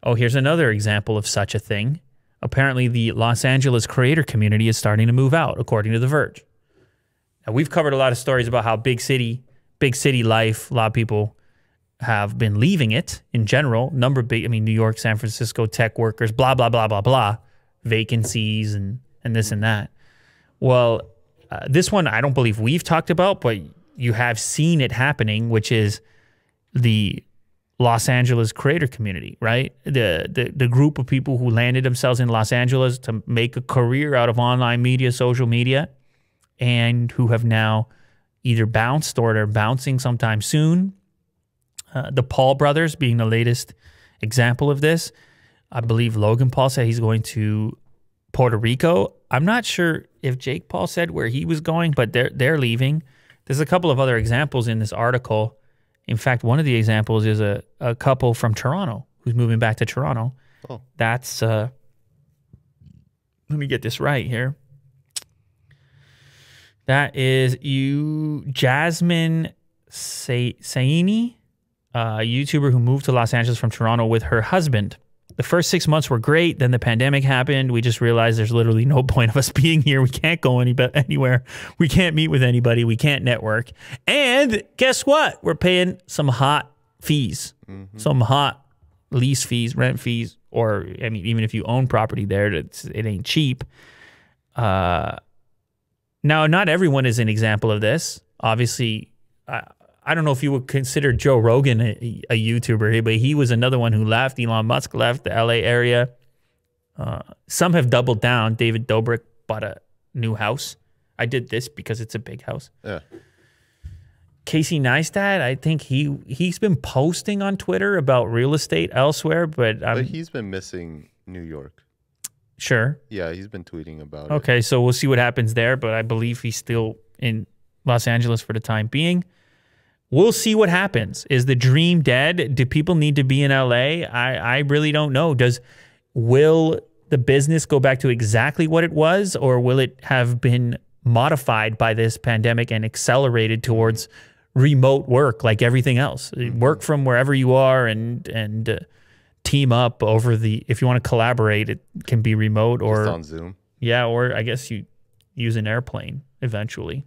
Oh, here's another example of such a thing. Apparently, the Los Angeles creator community is starting to move out, according to The Verge. Now, we've covered a lot of stories about how big city life, a lot of people have been leaving it in general. New York, San Francisco, tech workers, blah, blah, blah, blah, blah, vacancies and this and that. Well, this one I don't believe we've talked about, but you have seen it happening, which is the Los Angeles creator community, right? The group of people who landed themselves in Los Angeles to make a career out of online media, social media, and who have now either bounced or they're bouncing sometime soon. The Paul brothers being the latest example of this. I believe Logan Paul said he's going to Puerto Rico. I'm not sure if Jake Paul said where he was going, but they're leaving. There's a couple of other examples in this article. In fact, one of the examples is a couple from Toronto who's moving back to Toronto. Oh. That's, let me get this right here. That is Jasmine Saini, a YouTuber who moved to Los Angeles from Toronto with her husband. The first 6 months were great. Then the pandemic happened. We just realized there's literally no point of us being here. We can't go anywhere. We can't meet with anybody. We can't network. And guess what? We're paying some hot fees, some hot lease fees, rent fees, or I mean, even if you own property there, it ain't cheap. Now, not everyone is an example of this. Obviously, I don't know if you would consider Joe Rogan a YouTuber, but he was another one who left. Elon Musk left the LA area. Some have doubled down. David Dobrik bought a new house. I did this because it's a big house. Yeah. Casey Neistat, I think he's been posting on Twitter about real estate elsewhere, but he's been missing New York. Sure. Yeah, he's been tweeting about it. Okay, so we'll see what happens there, but I believe he's still in Los Angeles for the time being. We'll see what happens. Is the dream dead? Do people need to be in LA? I really don't know. Will the business go back to exactly what it was, or will it have been modified by this pandemic and accelerated towards remote work like everything else? Work from wherever you are and team up over if you want to collaborate, it can be remote or just on Zoom. Yeah, or I guess you use an airplane eventually.